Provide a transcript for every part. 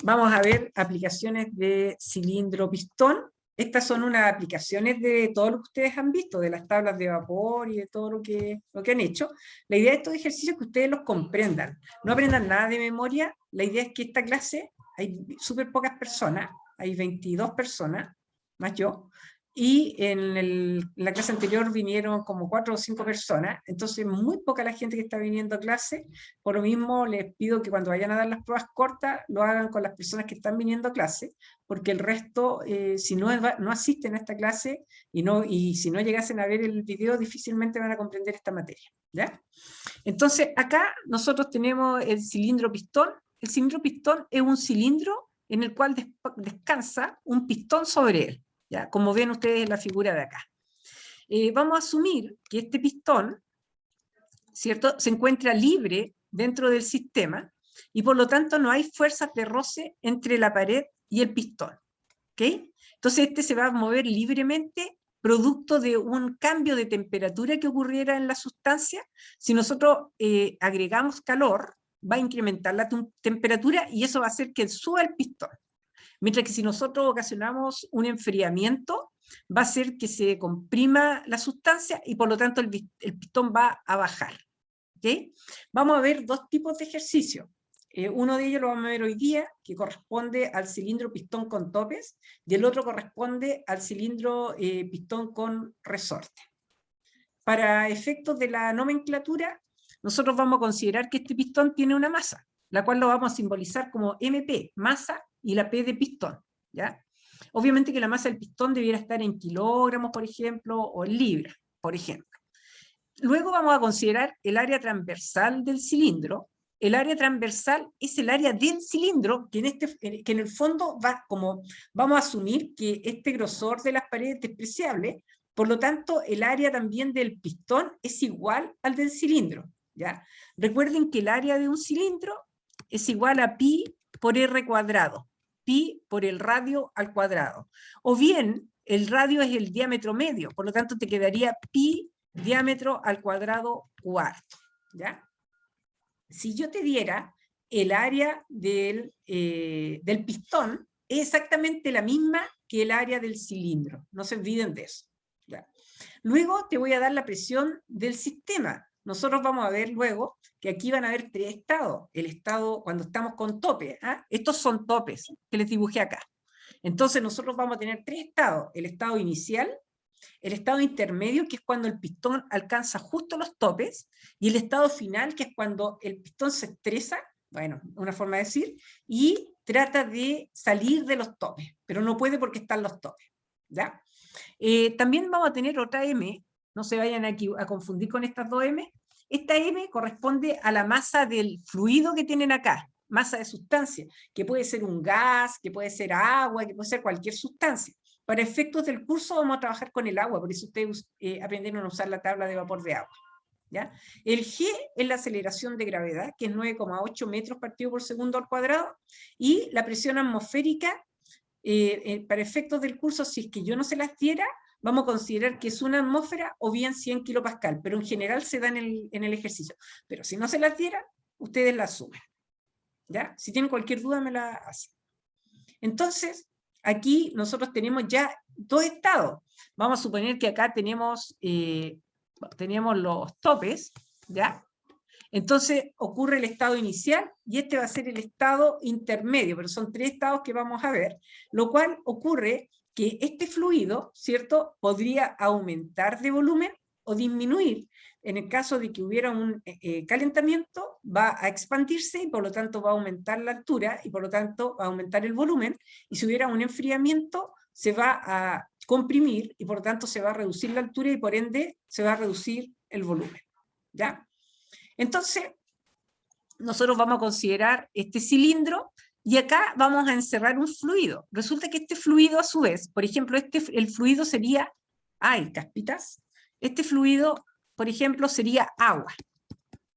vamos a ver aplicaciones de cilindro-pistón. Estas son unas aplicaciones de todo lo que ustedes han visto, de las tablas de vapor y de todo lo que han hecho. La idea de estos ejercicios es que ustedes los comprendan. No aprendan nada de memoria. La idea es que esta clase, hay súper pocas personas, hay 22 personas, más yo, y en la clase anterior vinieron como 4 o 5 personas, entonces muy poca la gente que está viniendo a clase. Por lo mismo les pido que cuando vayan a dar las pruebas cortas, lo hagan con las personas que están viniendo a clase, porque el resto, si no asisten a esta clase y si no llegasen a ver el video, difícilmente van a comprender esta materia, ¿ya? Entonces acá nosotros tenemos el cilindro pistón. El cilindro pistón es un cilindro en el cual descansa un pistón sobre él, ¿ya? Como ven ustedes en la figura de acá. Vamos a asumir que este pistón, ¿cierto?, se encuentra libre dentro del sistema y por lo tanto no hay fuerzas de roce entre la pared y el pistón, ¿ok? Entonces este se va a mover libremente producto de un cambio de temperatura que ocurriera en la sustancia. Si nosotros agregamos calor, va a incrementar la temperatura y eso va a hacer que suba el pistón. Mientras que si nosotros ocasionamos un enfriamiento, va a hacer que se comprima la sustancia y por lo tanto el pistón va a bajar. ¿Okay? Vamos a ver dos tipos de ejercicios. Uno de ellos lo vamos a ver hoy día, que corresponde al cilindro pistón con topes, y el otro corresponde al cilindro pistón con resorte. Para efectos de la nomenclatura, nosotros vamos a considerar que este pistón tiene una masa, la cual lo vamos a simbolizar como MP, masa, y la P de pistón, ¿ya? Obviamente que la masa del pistón debiera estar en kilogramos, por ejemplo, o en libras, por ejemplo. Luego vamos a considerar el área transversal del cilindro. El área transversal es el área del cilindro, que en el fondo vamos a asumir que este grosor de las paredes es despreciable, por lo tanto el área también del pistón es igual al del cilindro, ¿ya? Recuerden que el área de un cilindro es igual a pi por r cuadrado, pi por el radio al cuadrado. O bien, el radio es el diámetro medio, por lo tanto te quedaría pi diámetro al cuadrado cuarto, ¿ya? Si yo te diera el área del pistón, es exactamente la misma que el área del cilindro, no se olviden de eso, ¿ya? Luego te voy a dar la presión del sistema. Nosotros vamos a ver luego que aquí van a haber 3 estados. El estado cuando estamos con tope, ¿ah? Estos son topes que les dibujé acá. Entonces nosotros vamos a tener 3 estados. El estado inicial, el estado intermedio, que es cuando el pistón alcanza justo los topes, y el estado final, que es cuando el pistón se estresa, bueno, una forma de decir, y trata de salir de los topes, pero no puede porque están los topes, ¿ya? También vamos a tener otra M, no se vayan a confundir con estas dos M. Esta M corresponde a la masa del fluido que tienen acá, masa de sustancia, que puede ser un gas, que puede ser agua, que puede ser cualquier sustancia. Para efectos del curso vamos a trabajar con el agua, por eso ustedes aprendieron a usar la tabla de vapor de agua, ¿ya? El G es la aceleración de gravedad, que es 9,8 metros partido por segundo al cuadrado, y la presión atmosférica, para efectos del curso, si es que yo no se las diera, vamos a considerar que es una atmósfera o bien 100 kilopascal, pero en general se da en el ejercicio. Pero si no se las diera, ustedes la asumen, ¿ya? Si tienen cualquier duda, me la hacen. Entonces, aquí nosotros tenemos ya 2 estados. Vamos a suponer que acá tenemos los topes, ¿ya? Entonces ocurre el estado inicial y este va a ser el estado intermedio, pero son 3 estados que vamos a ver, lo cual ocurre que este fluido, ¿cierto?, podría aumentar de volumen o disminuir. En el caso de que hubiera un calentamiento, va a expandirse y por lo tanto va a aumentar la altura y por lo tanto va a aumentar el volumen, y si hubiera un enfriamiento, se va a comprimir y por lo tanto se va a reducir la altura y por ende se va a reducir el volumen, ¿ya? Entonces, nosotros vamos a considerar este cilindro y acá vamos a encerrar un fluido. Resulta que este fluido a su vez, por ejemplo, el fluido sería, ay, caspitas, este fluido, por ejemplo, sería agua,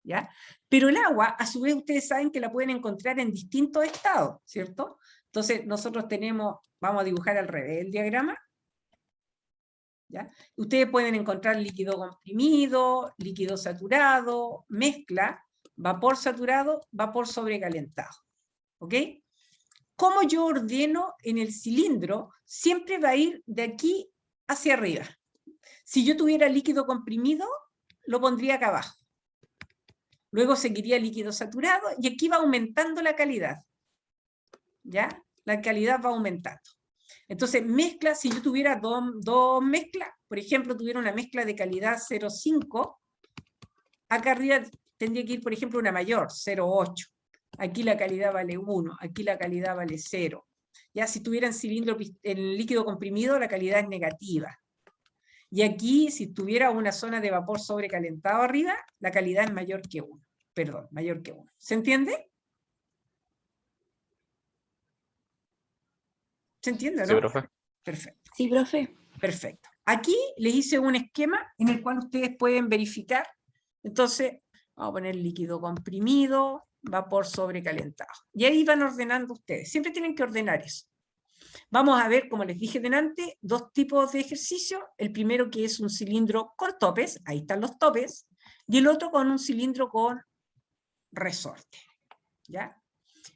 ¿ya? Pero el agua, a su vez, ustedes saben que la pueden encontrar en distintos estados, ¿cierto? Entonces, nosotros vamos a dibujar al revés el diagrama, ¿ya? Ustedes pueden encontrar líquido comprimido, líquido saturado, mezcla, vapor saturado, vapor sobrecalentado, ¿ok? cómo yo ordeno en el cilindro siempre va a ir de aquí hacia arriba. Si yo tuviera líquido comprimido, lo pondría acá abajo. Luego seguiría líquido saturado y aquí va aumentando la calidad. ¿Ya? La calidad va aumentando. Entonces, mezcla, si yo tuviera dos mezclas, por ejemplo, tuviera una mezcla de calidad 0,5, acá arriba tendría que ir, por ejemplo, una mayor, 0,8. Aquí la calidad vale 1, aquí la calidad vale 0. Ya si tuviera en líquido comprimido, la calidad es negativa. Y aquí, si tuviera una zona de vapor sobrecalentado arriba, la calidad es mayor que 1. Perdón, mayor que 1. ¿Se entiende? ¿Se entiende, Sí, no? profe. Perfecto. Sí, profe. Perfecto. Aquí les hice un esquema en el cual ustedes pueden verificar. Entonces, vamos a poner líquido comprimido, vapor sobrecalentado. Y ahí van ordenando ustedes. Siempre tienen que ordenar eso. Vamos a ver, como les dije delante, dos tipos de ejercicio. El primero que es un cilindro con topes, ahí están los topes, y el otro con un cilindro con resorte. ¿Ya?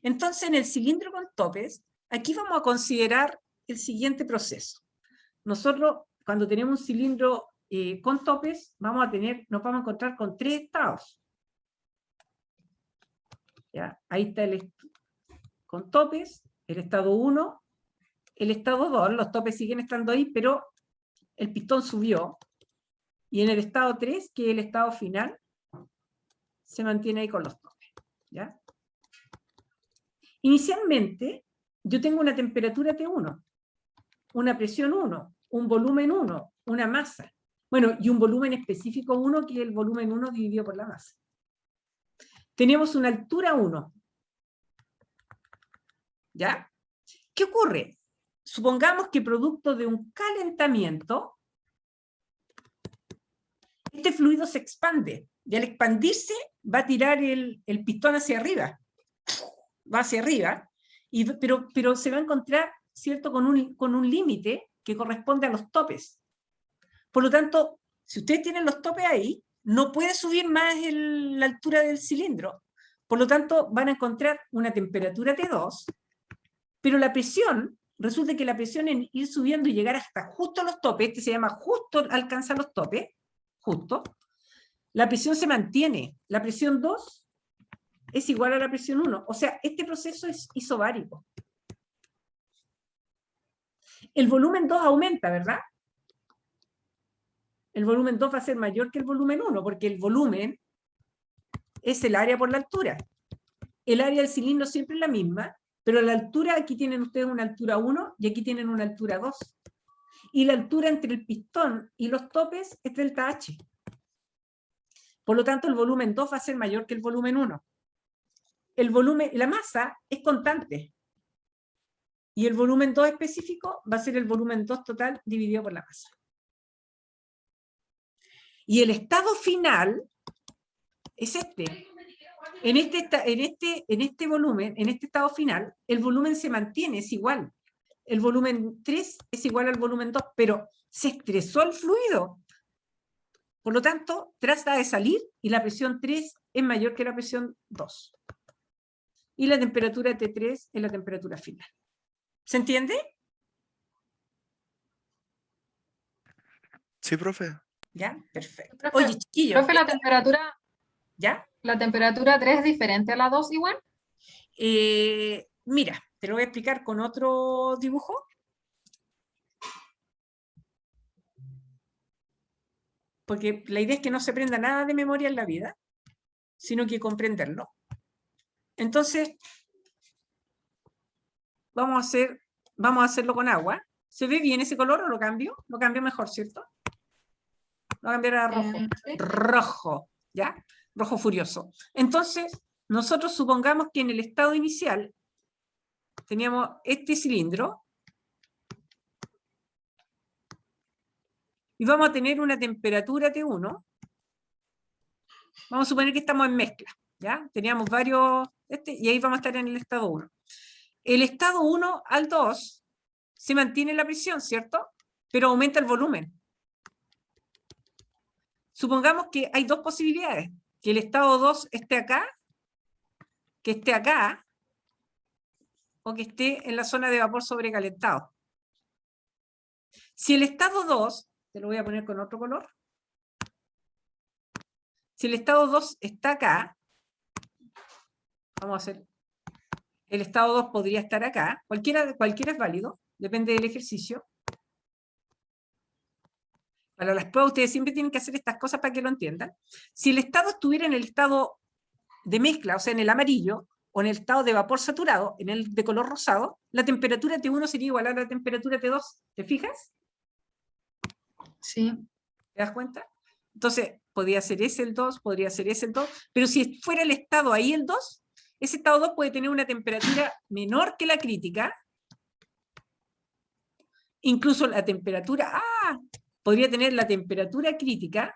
Entonces, en el cilindro con topes, aquí vamos a considerar el siguiente proceso. Nosotros, cuando tenemos un cilindro con topes, nos vamos a encontrar con 3 estados. ¿Ya? Ahí está con topes, el estado 1, el estado 2, los topes siguen estando ahí, pero el pistón subió, y en el estado 3, que es el estado final, se mantiene ahí con los topes. ¿Ya? Inicialmente, yo tengo una temperatura T1, una presión 1, un volumen 1, una masa. Bueno, y un volumen específico 1, que es el volumen 1 dividido por la masa. Tenemos una altura 1. ¿Ya? ¿Qué ocurre? Supongamos que producto de un calentamiento, este fluido se expande. Y al expandirse, va a tirar el pistón hacia arriba. Va hacia arriba. Pero se va a encontrar, ¿cierto?, con un límite que corresponde a los topes. Por lo tanto, si ustedes tienen los topes ahí, no puede subir más la altura del cilindro. Por lo tanto, van a encontrar una temperatura T2, pero la presión, resulta que la presión en ir subiendo y llegar hasta justo a los topes, este se llama justo alcanza los topes, justo, la presión se mantiene. La presión 2 es igual a la presión 1. O sea, este proceso es isobárico. El volumen 2 aumenta, ¿verdad? El volumen 2 va a ser mayor que el volumen 1, porque el volumen es el área por la altura. El área del cilindro siempre es la misma, pero la altura, aquí tienen ustedes una altura 1 y aquí tienen una altura 2. Y la altura entre el pistón y los topes es delta H. Por lo tanto, el volumen 2 va a ser mayor que el volumen 1. La masa es constante. Y el volumen 2 específico va a ser el volumen 2 total dividido por la masa. Y el estado final es este. En este volumen, en este estado final, el volumen se mantiene, es igual. El volumen 3 es igual al volumen 2, pero se estresó el fluido. Por lo tanto, trata de salir y la presión 3 es mayor que la presión 2. Y la temperatura T3 es la temperatura final. ¿Se entiende? Sí, profe. ¿Ya? Perfecto. Profe, Oye, chiquillos. profe, ¿Ya? la temperatura 3 es diferente a la 2 igual. Mira, te lo voy a explicar con otro dibujo. Porque la idea es que no se aprenda nada de memoria en la vida, sino que comprenderlo. Entonces, vamos a hacerlo con agua. ¿Se ve bien ese color o lo cambio? Lo cambio mejor, ¿cierto? Lo voy a cambiar a rojo. Sí. Rojo, ¿ya? Rojo furioso. Entonces, nosotros supongamos que en el estado inicial teníamos este cilindro y vamos a tener una temperatura T1. Vamos a suponer que estamos en mezcla, ¿ya? Teníamos varios, y ahí vamos a estar en el estado 1. El estado 1 al 2 se mantiene la presión, ¿cierto? Pero aumenta el volumen. Supongamos que hay dos posibilidades, que el estado 2 esté acá, que esté acá, o que esté en la zona de vapor sobrecalentado. Si el estado 2, te lo voy a poner con otro color, si el estado 2 está acá, vamos a hacer, el estado 2 podría estar acá, cualquiera es válido, depende del ejercicio. Para las pruebas ustedes siempre tienen que hacer estas cosas para que lo entiendan. Si el estado estuviera en el estado de mezcla, o sea, en el amarillo, o en el estado de vapor saturado, en el de color rosado, la temperatura T1 sería igual a la temperatura T2. ¿Te fijas? Sí. ¿Te das cuenta? Entonces, podría ser ese el 2, podría ser ese el 2, pero si fuera el estado ahí el 2, ese estado 2 puede tener una temperatura menor que la crítica, incluso la temperatura, podría tener la temperatura crítica,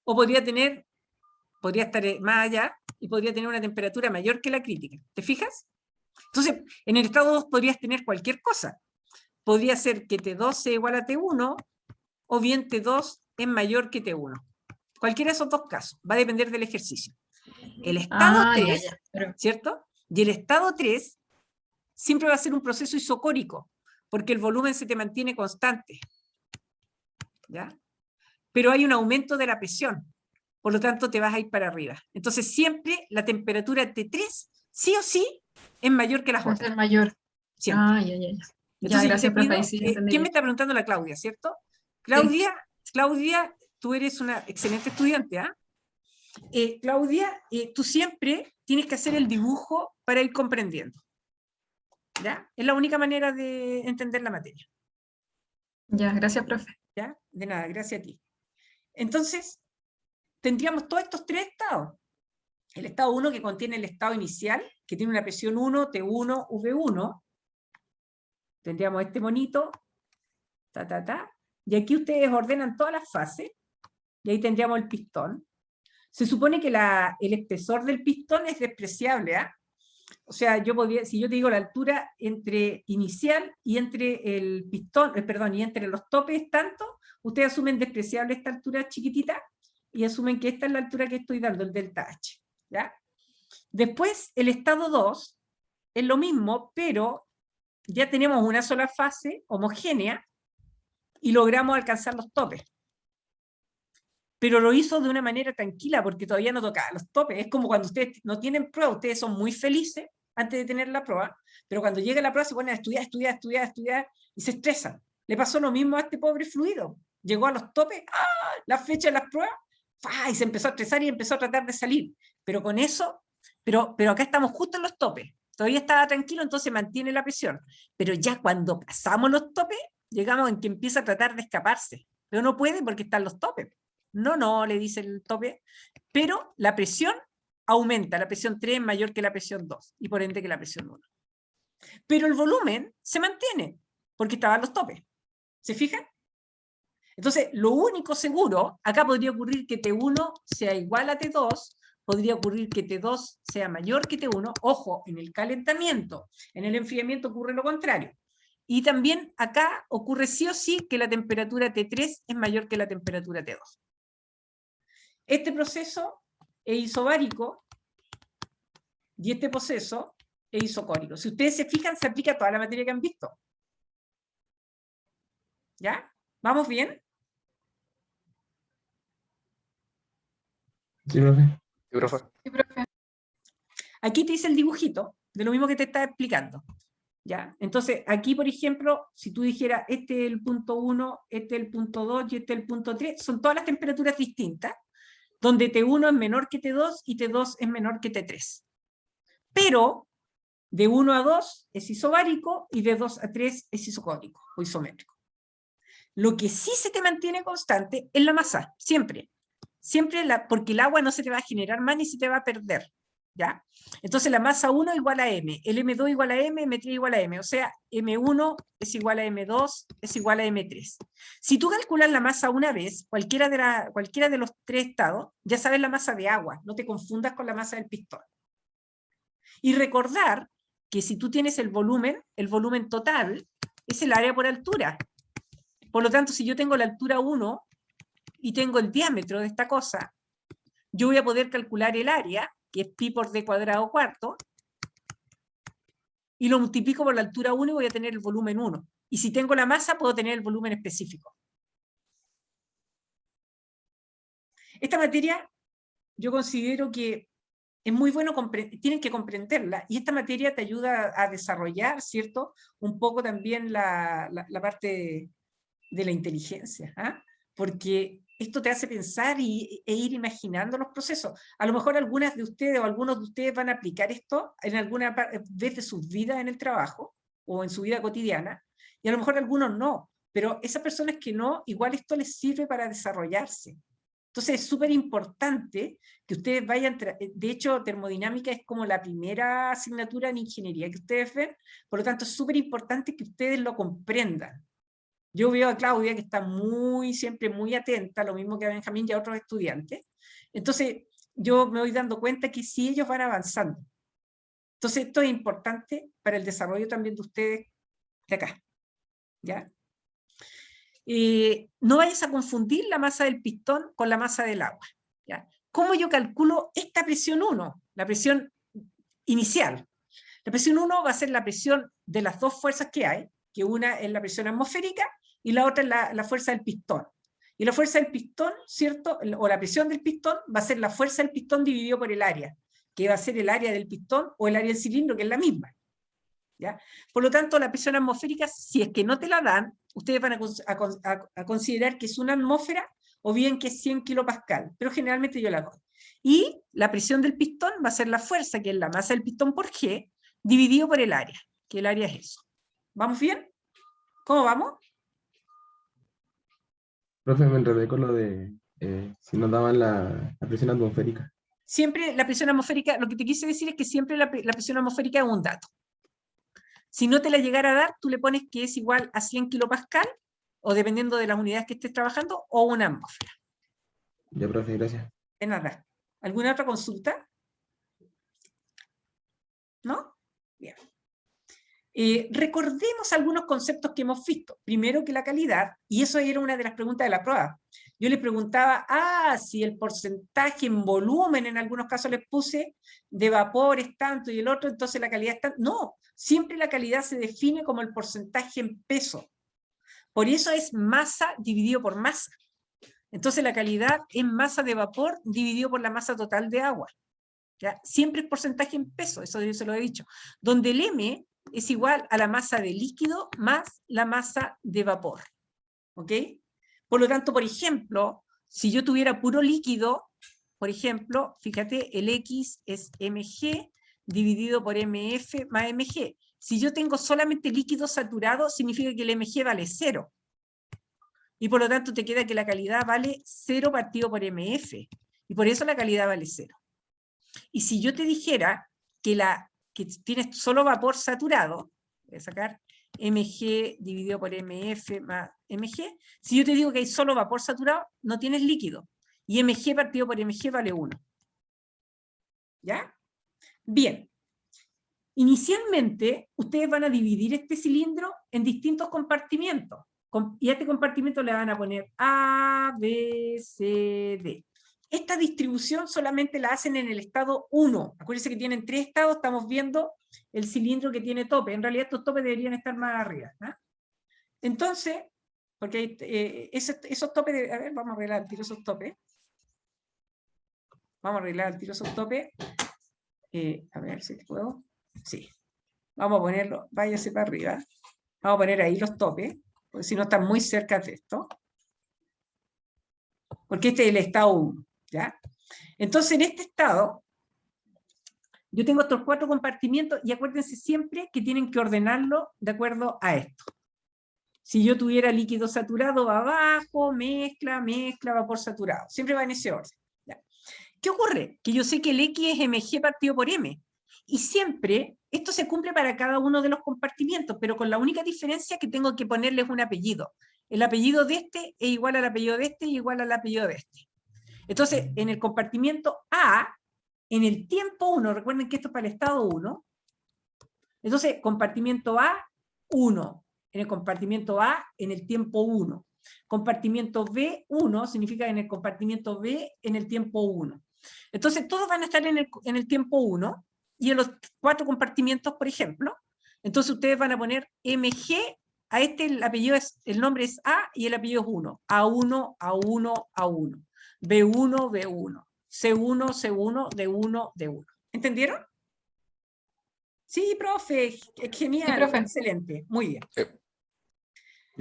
o podría estar más allá, y podría tener una temperatura mayor que la crítica. ¿Te fijas? Entonces, en el estado 2 podrías tener cualquier cosa. Podría ser que T2 sea igual a T1, o bien T2 es mayor que T1. Cualquiera de esos dos casos, va a depender del ejercicio. El estado 3, ¿cierto? Y el estado 3 siempre va a ser un proceso isocórico, porque el volumen se te mantiene constante. ¿Ya? Pero hay un aumento de la presión, por lo tanto te vas a ir para arriba. Entonces siempre la temperatura T3, sí o sí, es mayor que las otras. Va a ser mayor. Siempre. Ya. Entonces, Gracias, profe. Sí, ¿quién me está preguntando? La Claudia, ¿cierto? Claudia, sí. Claudia, tú eres una excelente estudiante, ¿ah? Claudia, tú siempre tienes que hacer el dibujo para ir comprendiendo. ¿Ya? Es la única manera de entender la materia. Ya, gracias, profe. ¿Ya? De nada, gracias a ti. Entonces, tendríamos todos estos tres estados. El estado 1 que contiene el estado inicial, que tiene una presión 1, T1, V1. Tendríamos este monito, y aquí ustedes ordenan todas las fases, y ahí tendríamos el pistón. Se supone que el espesor del pistón es despreciable, ¿ah? O sea, si yo te digo la altura entre inicial y entre el pistón, y entre los topes tanto, ustedes asumen despreciable esta altura chiquitita, y asumen que esta es la altura que estoy dando, el delta H, ¿ya? Después, el estado 2 es lo mismo, pero ya tenemos una sola fase homogénea, y logramos alcanzar los topes. Pero lo hizo de una manera tranquila, porque todavía no tocaba los topes. Es como cuando ustedes no tienen prueba, ustedes son muy felices antes de tener la prueba, pero cuando llega la prueba se ponen a estudiar, y se estresan. Le pasó lo mismo a este pobre fluido. Llegó a los topes, la fecha de las pruebas, y se empezó a estresar y empezó a tratar de salir. Pero con eso, pero acá estamos justo en los topes. Todavía estaba tranquilo, entonces mantiene la presión. Pero ya cuando pasamos los topes, llegamos en que empieza a tratar de escaparse. Pero no puede porque están los topes. No, le dice el tope, pero la presión aumenta, la presión 3 es mayor que la presión 2, y por ende que la presión 1. Pero el volumen se mantiene, porque estaban los topes. ¿Se fijan? Entonces, lo único seguro, acá podría ocurrir que T1 sea igual a T2, podría ocurrir que T2 sea mayor que T1, ojo, en el calentamiento, en el enfriamiento ocurre lo contrario. Y también acá ocurre sí o sí que la temperatura T3 es mayor que la temperatura T2. Este proceso es isobárico y este proceso es isocórico. Si ustedes se fijan, se aplica a toda la materia que han visto. ¿Ya? ¿Vamos bien? Sí, profe. Sí, profe. Sí, profe. Aquí te dice el dibujito de lo mismo que te estaba explicando. ¿Ya? Entonces, aquí, por ejemplo, si tú dijeras, este es el punto 1, este es el punto 2 y este es el punto 3, son todas las temperaturas distintas, donde T1 es menor que T2 y T2 es menor que T3. Pero de 1 a 2 es isobárico y de 2 a 3 es isocórico o isométrico. Lo que sí se te mantiene constante es la masa, siempre. Siempre, porque el agua no se te va a generar más ni se te va a perder. ¿Ya? Entonces la masa 1 igual a M, el M2 igual a M, M3 igual a M, o sea, M1 es igual a M2, es igual a M3. Si tú calculas la masa una vez, cualquiera de los tres estados, ya sabes la masa de agua, no te confundas con la masa del pistón. Y recordar que si tú tienes el volumen total es el área por altura. Por lo tanto, si yo tengo la altura 1 y tengo el diámetro de esta cosa, yo voy a poder calcular el área, que es pi por d² cuarto, y lo multiplico por la altura 1 y voy a tener el volumen 1. Y si tengo la masa, puedo tener el volumen específico. Esta materia, yo considero que es muy bueno, tienen que comprenderla, y esta materia te ayuda a desarrollar, ¿cierto?, un poco también la parte de la inteligencia, ¿ah? Porque esto te hace pensar e ir imaginando los procesos. A lo mejor algunas de ustedes o algunos de ustedes van a aplicar esto en alguna vez de sus vidas en el trabajo o en su vida cotidiana, y a lo mejor algunos no, pero esas personas que no, igual esto les sirve para desarrollarse. Entonces es súper importante que ustedes vayan, de hecho termodinámica es como la primera asignatura en ingeniería que ustedes ven, por lo tanto es súper importante que ustedes lo comprendan. Yo veo a Claudia que está siempre muy atenta, lo mismo que a Benjamín y a otros estudiantes. Entonces, yo me voy dando cuenta que sí, ellos van avanzando. Entonces, esto es importante para el desarrollo también de ustedes de acá. ¿Ya? No vayas a confundir la masa del pistón con la masa del agua. ¿Ya? ¿Cómo yo calculo esta presión 1? La presión inicial. La presión 1 va a ser la presión de las dos fuerzas que hay, que una es la presión atmosférica y la otra es la fuerza del pistón. Y la fuerza del pistón, ¿cierto? O la presión del pistón va a ser la fuerza del pistón dividido por el área, que va a ser el área del pistón o el área del cilindro, que es la misma. ¿Ya? Por lo tanto, la presión atmosférica, si es que no te la dan, ustedes van a considerar que es una atmósfera o bien que es 100 kilopascal, pero generalmente yo la doy. Y la presión del pistón va a ser la fuerza, que es la masa del pistón por G, dividido por el área, que el área es eso. ¿Vamos bien? ¿Cómo vamos? Profe, me enredé con lo de si nos daban la presión atmosférica. Siempre la presión atmosférica, lo que te quise decir es que siempre la presión atmosférica es un dato. Si no te la llegara a dar, tú le pones que es igual a 100 kilopascal, o dependiendo de las unidades que estés trabajando, o una atmósfera. Ya, profe, gracias. De nada. ¿Alguna otra consulta? ¿No? Bien. Recordemos algunos conceptos que hemos visto. Primero que la calidad, y eso era una de las preguntas de la prueba. Yo les preguntaba, si el porcentaje en volumen, en algunos casos les puse, de vapor es tanto y el otro, entonces la calidad es tanto. No, siempre la calidad se define como el porcentaje en peso. Por eso es masa dividido por masa. Entonces la calidad es masa de vapor dividido por la masa total de agua. ¿Ya? Siempre es porcentaje en peso, eso yo se lo he dicho. Donde el M es igual a la masa de líquido más la masa de vapor. ¿Ok? Por lo tanto, por ejemplo, si yo tuviera puro líquido, por ejemplo, fíjate, el X es mg dividido por mf más mg. Si yo tengo solamente líquido saturado, significa que el mg vale 0. Y por lo tanto te queda que la calidad vale 0 partido por mf. Y por eso la calidad vale 0. Y si yo te dijera que tienes solo vapor saturado, voy a sacar mg dividido por mf más mg, si yo te digo que hay solo vapor saturado, no tienes líquido. Y mg partido por mg vale 1. ¿Ya? Bien. Inicialmente, ustedes van a dividir este cilindro en distintos compartimentos. Y a este compartimento le van a poner A, B, C, D. Esta distribución solamente la hacen en el estado 1. Acuérdense que tienen 3 estados, estamos viendo el cilindro que tiene tope. En realidad estos topes deberían estar más arriba. ¿No? Entonces, porque esos topes, a ver, vamos a arreglar al tiro esos topes. Vamos a arreglar al tiro esos topes. A ver si puedo. Sí. Vamos a ponerlo, váyase para arriba. Vamos a poner ahí los topes, porque si no están muy cerca de esto. Porque este es el estado 1. ¿Ya? Entonces, en este estado, yo tengo estos 4 compartimientos y acuérdense siempre que tienen que ordenarlo de acuerdo a esto. Si yo tuviera líquido saturado, va abajo, mezcla, vapor saturado. Siempre va en ese orden. ¿Ya? ¿Qué ocurre? Que yo sé que el X es mg partido por m. Y siempre, esto se cumple para cada uno de los compartimientos, pero con la única diferencia que tengo que ponerles un apellido. El apellido de este es igual al apellido de este y igual al apellido de este. Entonces, en el compartimiento A, en el tiempo 1, recuerden que esto es para el estado 1, entonces, compartimiento A, 1. En el compartimiento A, en el tiempo 1. Compartimiento B, 1, significa en el compartimiento B, en el tiempo 1. Entonces, todos van a estar en el tiempo 1, y en los 4 compartimientos, por ejemplo, Entonces ustedes van a poner MG, a este el apellido es, el nombre es A y el apellido es 1. A1, A1, A1. B1, B1. C1, C1, D1, D1. ¿Entendieron? Sí, profe, Sí, genial, profe. excelente, muy bien. Sí,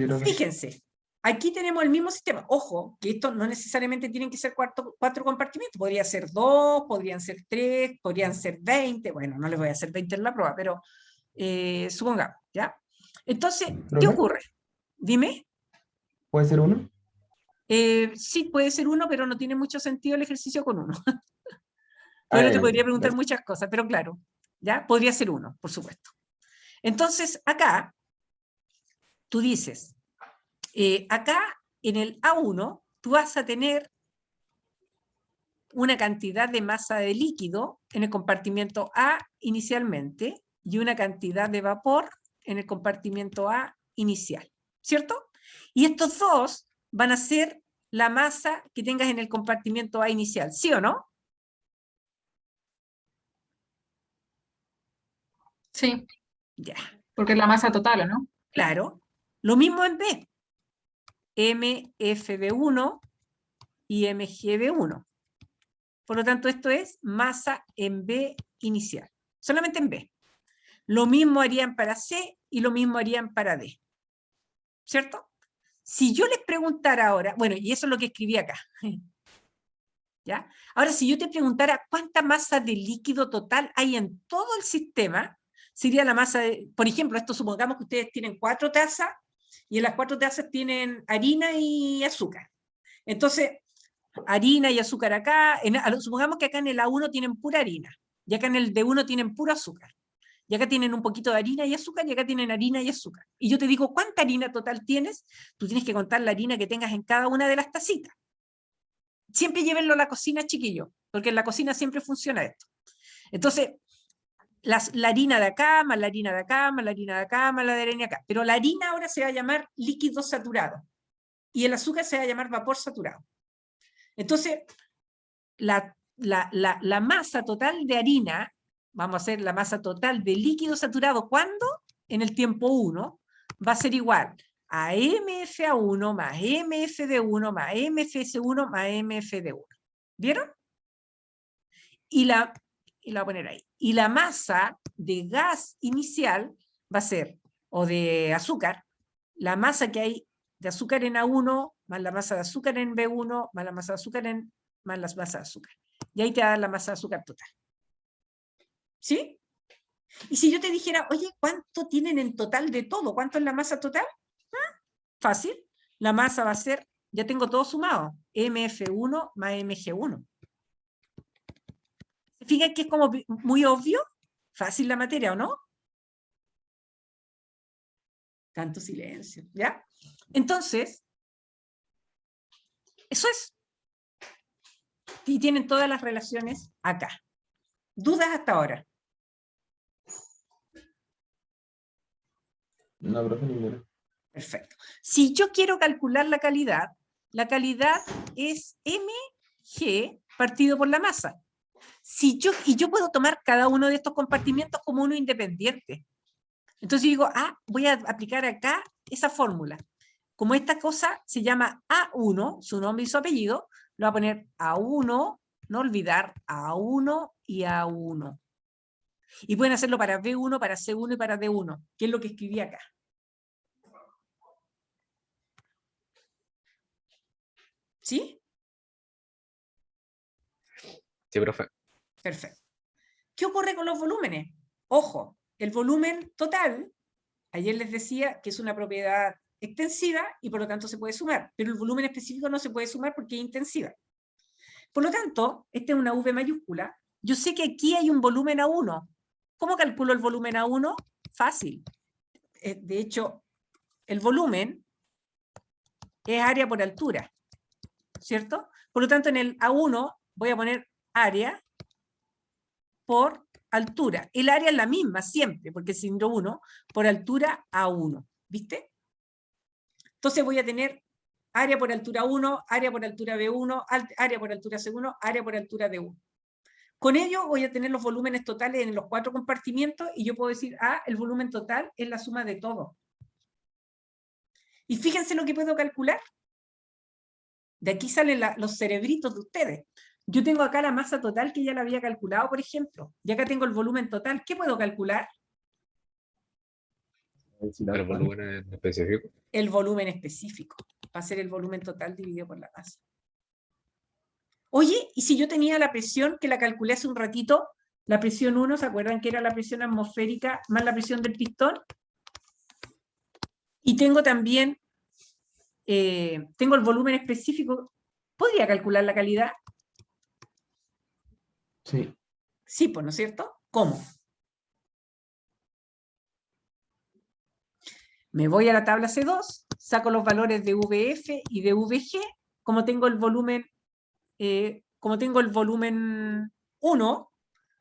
profe. Fíjense, aquí tenemos el mismo sistema. Ojo, que esto no necesariamente tienen que ser cuatro compartimentos, podría ser 2, podrían ser 3, podrían ser 20, bueno, no les voy a hacer 20 en la prueba, pero supongamos, ¿ya? Entonces, ¿qué ¿Profe? ocurre? Dime. ¿Puede ser uno? Sí, puede ser uno, pero no tiene mucho sentido el ejercicio con uno. Ah, Todavía ya, te podría ya, preguntar gracias. muchas cosas, pero claro, ¿ya? Podría ser uno, por supuesto. Entonces, acá, tú dices, acá en el A1, tú vas a tener una cantidad de masa de líquido en el compartimiento A inicialmente y una cantidad de vapor en el compartimiento A inicial, ¿cierto? Y estos dos van a ser la masa que tengas en el compartimiento A inicial, ¿sí o no? Sí, Ya, porque es la masa total, ¿o no? claro. Lo mismo en B. MFB1 y MGB1. Por lo tanto, esto es masa en B inicial, solamente en B. Lo mismo harían para C y lo mismo harían para D. ¿Cierto? Si yo les preguntara ahora, bueno, y eso es lo que escribí acá. ¿Ya? Ahora, si yo te preguntara cuánta masa de líquido total hay en todo el sistema, sería la masa de, por ejemplo, esto supongamos que ustedes tienen 4 tazas y en las 4 tazas tienen harina y azúcar. Entonces, harina y azúcar acá, supongamos que acá en el A1 tienen pura harina y acá en el D1 tienen puro azúcar. Y acá tienen un poquito de harina y azúcar, y acá tienen harina y azúcar. Y yo te digo, ¿cuánta harina total tienes? Tú tienes que contar la harina que tengas en cada una de las tacitas. Siempre llévenlo a la cocina, chiquillo, porque en la cocina siempre funciona esto. Entonces, la harina de acá, más la harina de acá, más la harina de acá, más la de harina de acá. Pero la harina ahora se va a llamar líquido saturado, y el azúcar se va a llamar vapor saturado. Entonces, la masa total de harina, vamos a hacer la masa total de líquido saturado, ¿cuándo? En el tiempo 1, va a ser igual a MFA1 más MFD1 más MFS1 más MFD1. ¿Vieron? Y la voy a poner ahí. Y la masa de gas inicial va a ser, o de azúcar, la masa que hay de azúcar en A1, más la masa de azúcar en B1, más la masa de azúcar en, más las masas de azúcar. Y ahí te da la masa de azúcar total. ¿Sí? Y si yo te dijera, oye, ¿cuánto tienen en total de todo? ¿Cuánto es la masa total? Fácil. La masa va a ser, ya tengo todo sumado, MF1 más MG1. Fíjate que es como muy obvio, fácil la materia, ¿o no? Tanto silencio, ¿ya? Entonces, eso es. Y tienen todas las relaciones acá. ¿Dudas hasta ahora? No, profe, ninguna. Perfecto. Si yo quiero calcular la calidad es mg partido por la masa. Y yo puedo tomar cada uno de estos compartimientos como uno independiente. Entonces yo digo, voy a aplicar acá esa fórmula. Como esta cosa se llama A1, su nombre y su apellido, lo voy a poner A1, no olvidar A1 y A1. Y pueden hacerlo para B1, para C1 y para D1, que es lo que escribí acá. ¿Sí? Sí, profe. Perfecto. ¿Qué ocurre con los volúmenes? Ojo, el volumen total, ayer les decía que es una propiedad extensiva y por lo tanto se puede sumar, pero el volumen específico no se puede sumar porque es intensiva. Por lo tanto, esta es una V mayúscula. Yo sé que aquí hay un volumen A1. ¿Cómo calculo el volumen A1? Fácil. De hecho, el volumen es área por altura, ¿cierto? Por lo tanto, en el A1 voy a poner área por altura. El área es la misma siempre, porque es cilindro 1, por altura A1. ¿Viste? Entonces voy a tener área por altura 1, área por altura B1, área por altura C1, área por altura D1. Con ello voy a tener los volúmenes totales en los 4 compartimientos y yo puedo decir, el volumen total es la suma de todo. Y fíjense lo que puedo calcular. De aquí salen los cerebritos de ustedes. Yo tengo acá la masa total que ya la había calculado, por ejemplo. Y acá tengo el volumen total. ¿Qué puedo calcular? El volumen en específico. El volumen específico. Va a ser el volumen total dividido por la masa. Oye, y si yo tenía la presión que la calculé hace un ratito, la presión 1, ¿se acuerdan que era la presión atmosférica más la presión del pistón? Y tengo también, tengo el volumen específico. ¿Podría calcular la calidad? Sí. Sí, pues, ¿no es cierto? ¿Cómo? Me voy a la tabla C2, saco los valores de VF y de VG, como tengo el volumen 1,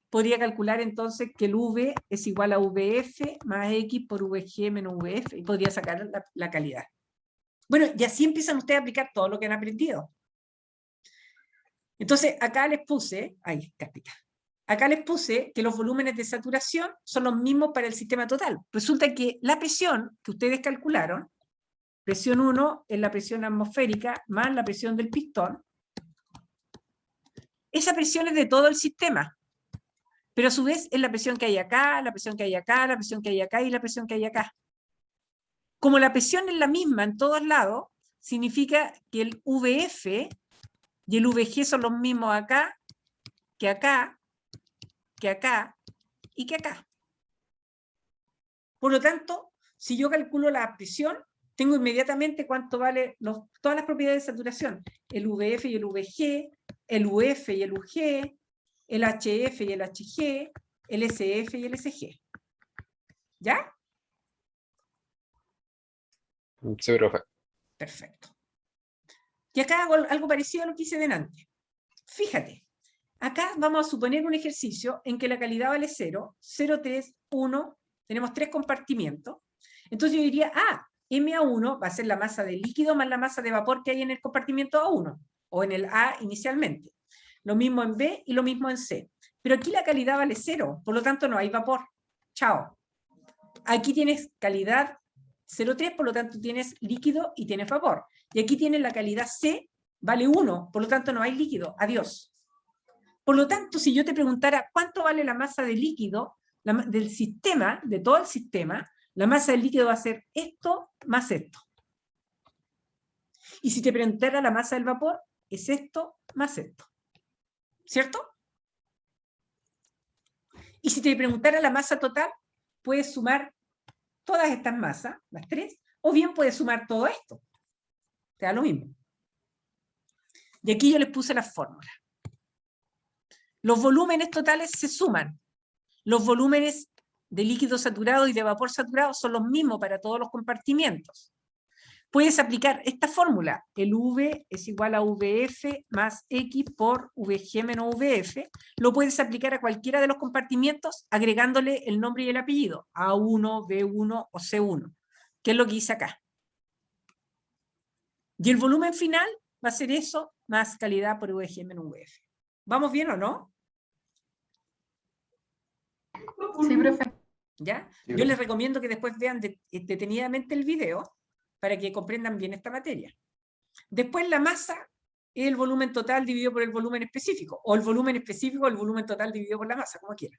podría calcular entonces que el V es igual a VF más X por VG menos VF, y podría sacar la calidad. Bueno, y así empiezan ustedes a aplicar todo lo que han aprendido. Entonces, acá les puse, acá les puse que los volúmenes de saturación son los mismos para el sistema total. Resulta que la presión que ustedes calcularon, presión 1 es la presión atmosférica más la presión del pistón, esa presión es de todo el sistema, pero a su vez es la presión que hay acá, la presión que hay acá, la presión que hay acá y la presión que hay acá. Como la presión es la misma en todos lados, significa que el VF y el VG son los mismos acá, que acá, que acá y que acá. Por lo tanto, si yo calculo la presión, tengo inmediatamente cuánto vale todas las propiedades de saturación. El VF y el VG, el UF y el UG, el HF y el HG, el SF y el SG. ¿Ya? Sí, profe. Perfecto. Y acá hago algo parecido a lo que hice delante. Fíjate, acá vamos a suponer un ejercicio en que la calidad vale 0, 0, 3, 1, tenemos 3 compartimientos. Entonces yo diría, MA1 va a ser la masa de líquido más la masa de vapor que hay en el compartimiento A1, o en el A inicialmente. Lo mismo en B y lo mismo en C. Pero aquí la calidad vale 0, por lo tanto no hay vapor. Chao. Aquí tienes calidad 0,3, por lo tanto tienes líquido y tienes vapor. Y aquí tienes la calidad C, vale 1, por lo tanto no hay líquido. Adiós. Por lo tanto, si yo te preguntara cuánto vale la masa de líquido del sistema, de todo el sistema, la masa del líquido va a ser esto más esto. Y si te preguntara la masa del vapor, es esto más esto. ¿Cierto? Y si te preguntara la masa total, puedes sumar todas estas masas, las 3, o bien puedes sumar todo esto. Te da lo mismo. Y aquí yo les puse las fórmulas. Los volúmenes totales se suman. Los volúmenes de líquido saturado y de vapor saturado son los mismos para todos los compartimientos. Puedes aplicar esta fórmula. El V es igual a VF más X por VG menos VF. Lo puedes aplicar a cualquiera de los compartimientos agregándole el nombre y el apellido. A1, B1 o C1. Que es lo que hice acá. Y el volumen final va a ser eso más calidad por VG menos VF. ¿Vamos bien o no? Sí, profe. ¿Ya? Sí, Yo les recomiendo que después vean detenidamente el video para que comprendan bien esta materia. Después la masa es el volumen total dividido por el volumen específico, o el volumen específico o el volumen total dividido por la masa, como quieran.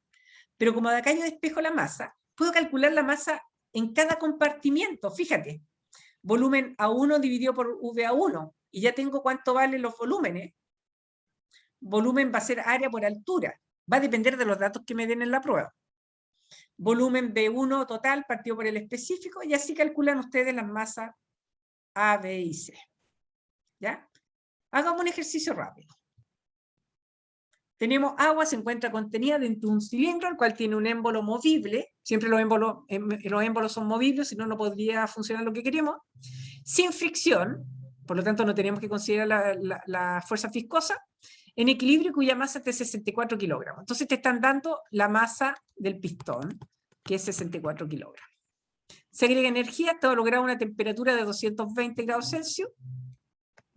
Pero como de acá yo despejo la masa, puedo calcular la masa en cada compartimiento. Fíjate, volumen A1 dividido por VA1, y ya tengo cuánto valen los volúmenes. Volumen va a ser área por altura. Va a depender de los datos que me den en la prueba. Volumen B1 total partido por el específico, y así calculan ustedes las masas A, B y C. ¿Ya? Hagamos un ejercicio rápido. Tenemos agua, se encuentra contenida dentro de un cilindro, el cual tiene un émbolo movible. Siempre los émbolos son movibles, si no, no podría funcionar lo que queremos. Sin fricción, por lo tanto no tenemos que considerar la fuerza viscosa, en equilibrio, cuya masa es de 64 kilogramos. Entonces te están dando la masa del pistón, que es 64 kilogramos. Se agrega energía hasta lograr una temperatura de 220 grados Celsius.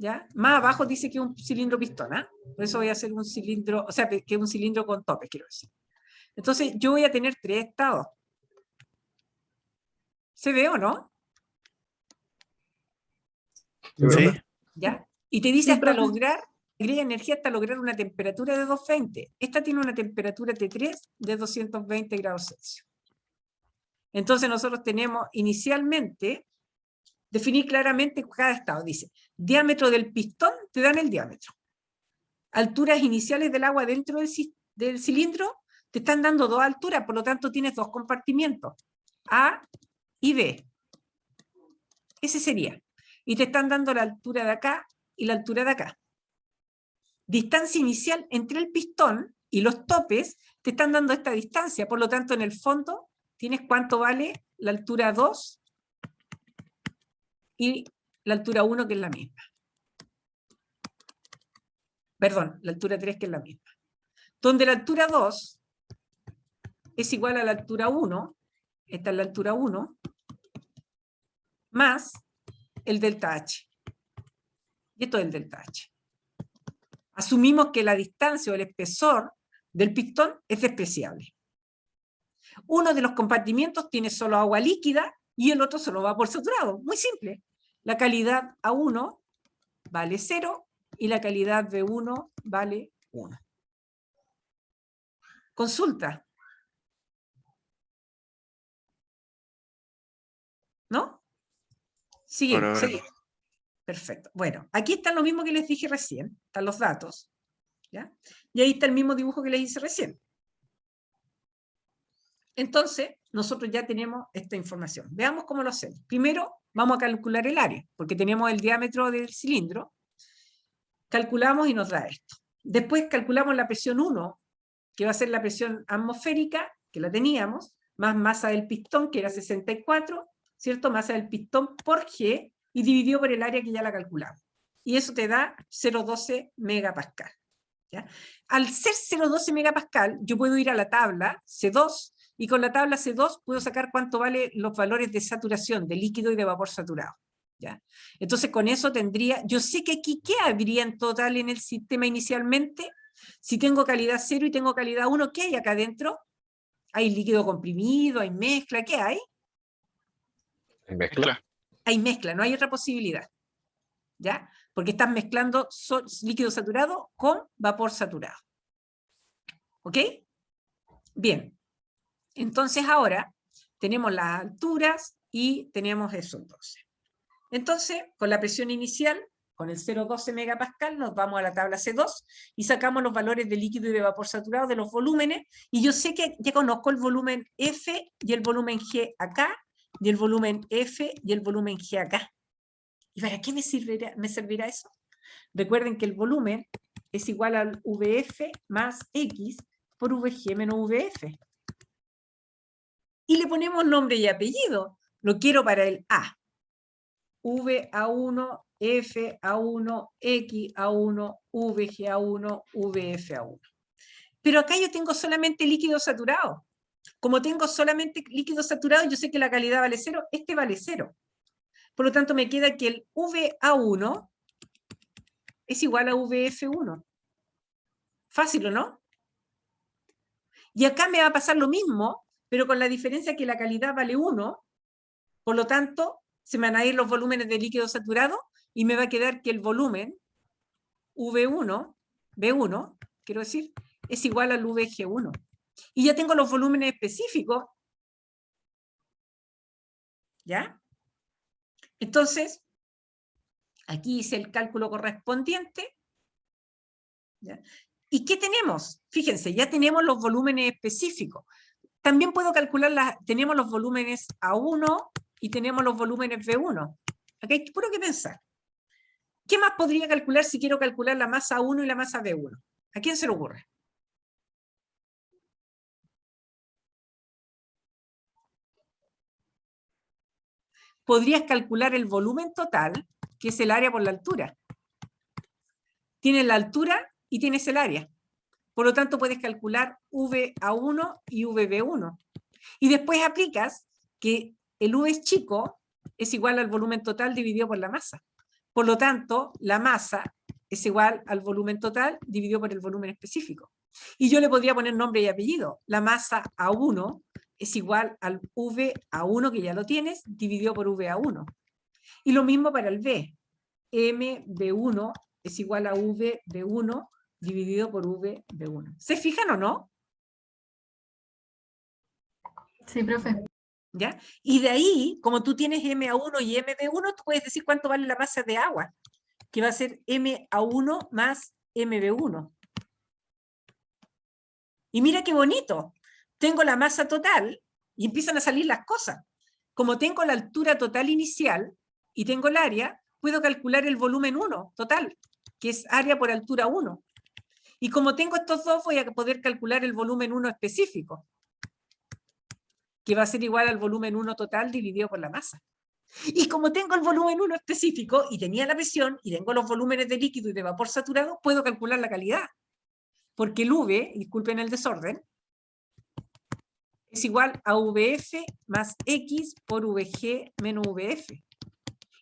¿ya? Más abajo dice que es un cilindro pistón, ¿ah? Por eso voy a hacer un cilindro, o sea, que es un cilindro con tope, quiero decir. Entonces, yo voy a tener 3 estados. ¿Se ve o no? Sí. ¿Ya? Y te dice Sí, hasta profe. lograr, agrega energía hasta lograr una temperatura de 220. Esta tiene una temperatura T3 de 220 grados Celsius. Entonces nosotros tenemos inicialmente, definir claramente cada estado. Dice, diámetro del pistón, te dan el diámetro. Alturas iniciales del agua dentro del cilindro, te están dando 2 alturas, por lo tanto tienes 2 compartimientos, A y B. Ese sería. Y te están dando la altura de acá y la altura de acá. Distancia inicial entre el pistón y los topes, te están dando esta distancia, por lo tanto en el fondo tienes cuánto vale la altura 2 y la altura 1, que es la misma. Perdón, la altura 3, que es la misma. Donde la altura 2 es igual a la altura 1, esta es la altura 1, más el delta H. Y esto es el delta H. Asumimos que la distancia o el espesor del pistón es despreciable. Uno de los compartimientos tiene solo agua líquida y el otro solo vapor saturado. Muy simple. La calidad A1 vale 0 y la calidad B1 vale 1. Consulta. ¿No? Sigue, sigue. Perfecto. Bueno, aquí está lo mismo que les dije recién. Están los datos. ¿Ya? Y ahí está el mismo dibujo que les hice recién. Entonces, nosotros ya tenemos esta información. Veamos cómo lo hacemos. Primero, vamos a calcular el área, porque tenemos el diámetro del cilindro. Calculamos y nos da esto. Después calculamos la presión 1, que va a ser la presión atmosférica, que la teníamos, más masa del pistón, que era 64, ¿cierto? Masa del pistón por G, y dividido por el área que ya la calculamos. Y eso te da 0,12 megapascal. ¿Ya? Al ser 0,12 megapascal, yo puedo ir a la tabla C2, y con la tabla C2 puedo sacar cuánto vale los valores de saturación, de líquido y de vapor saturado. ¿Ya? Entonces con eso tendría, yo sé que aquí, ¿qué habría en total en el sistema inicialmente? Si tengo calidad 0 y tengo calidad 1, ¿qué hay acá adentro? ¿Hay líquido comprimido? ¿Hay mezcla? ¿Qué hay? Mezcla. Hay mezcla, no hay otra posibilidad. ¿Ya? Porque estás mezclando líquido saturado con vapor saturado. ¿Ok? Bien. Entonces ahora tenemos las alturas y tenemos eso entonces. Entonces, con la presión inicial, con el 0,12 megapascal, nos vamos a la tabla C2 y sacamos los valores de líquido y de vapor saturado de los volúmenes, y yo sé que ya conozco el volumen F y el volumen G acá, y el volumen F y el volumen G acá. ¿Y para qué me servirá eso? Recuerden que el volumen es igual al VF más X por VG menos VF. Y le ponemos nombre y apellido. Lo quiero para el A. VA1, FA1, XA1, VGA1, VFA1. Pero acá yo tengo solamente líquido saturado. Como tengo solamente líquido saturado, yo sé que la calidad vale 0, este vale 0. Por lo tanto, me queda que el VA1 es igual a VF1. Fácil, ¿o no? Y acá me va a pasar lo mismo, pero con la diferencia que la calidad vale 1, por lo tanto, se me van a ir los volúmenes de líquido saturado y me va a quedar que el volumen V1, B1, quiero decir, es igual al VG1. Y ya tengo los volúmenes específicos. ¿Ya? Entonces, aquí hice el cálculo correspondiente. ¿Ya? ¿Y qué tenemos? Fíjense, ya tenemos los volúmenes específicos. También puedo calcular, tenemos los volúmenes A1 y tenemos los volúmenes B1. Aquí hay puro que pensar. ¿Qué más podría calcular si quiero calcular la masa A1 y la masa B1? ¿A quién se le ocurre? Podrías calcular el volumen total, que es el área por la altura. Tienes la altura y tienes el área. Por lo tanto, puedes calcular VA1 y VB1. Y después aplicas que el V es chico, es igual al volumen total dividido por la masa. Por lo tanto, la masa es igual al volumen total dividido por el volumen específico. Y yo le podría poner nombre y apellido. La masa A1 es igual al VA1, que ya lo tienes, dividido por VA1. Y lo mismo para el B. MB1 es igual a VB1 dividido por VB1. ¿Se fijan o no? Sí, profe. ¿Ya? Y de ahí, como tú tienes MA1 y MB1, tú puedes decir cuánto vale la masa de agua, que va a ser MA1 más MB1. Y mira qué bonito. Tengo la masa total y empiezan a salir las cosas. Como tengo la altura total inicial y tengo el área, puedo calcular el volumen 1 total, que es área por altura 1. Y como tengo estos dos, voy a poder calcular el volumen 1 específico, que va a ser igual al volumen 1 total dividido por la masa. Y como tengo el volumen 1 específico, y tenía la presión, y tengo los volúmenes de líquido y de vapor saturado, puedo calcular la calidad. Porque el V, disculpen el desorden, es igual a VF más X por VG menos VF.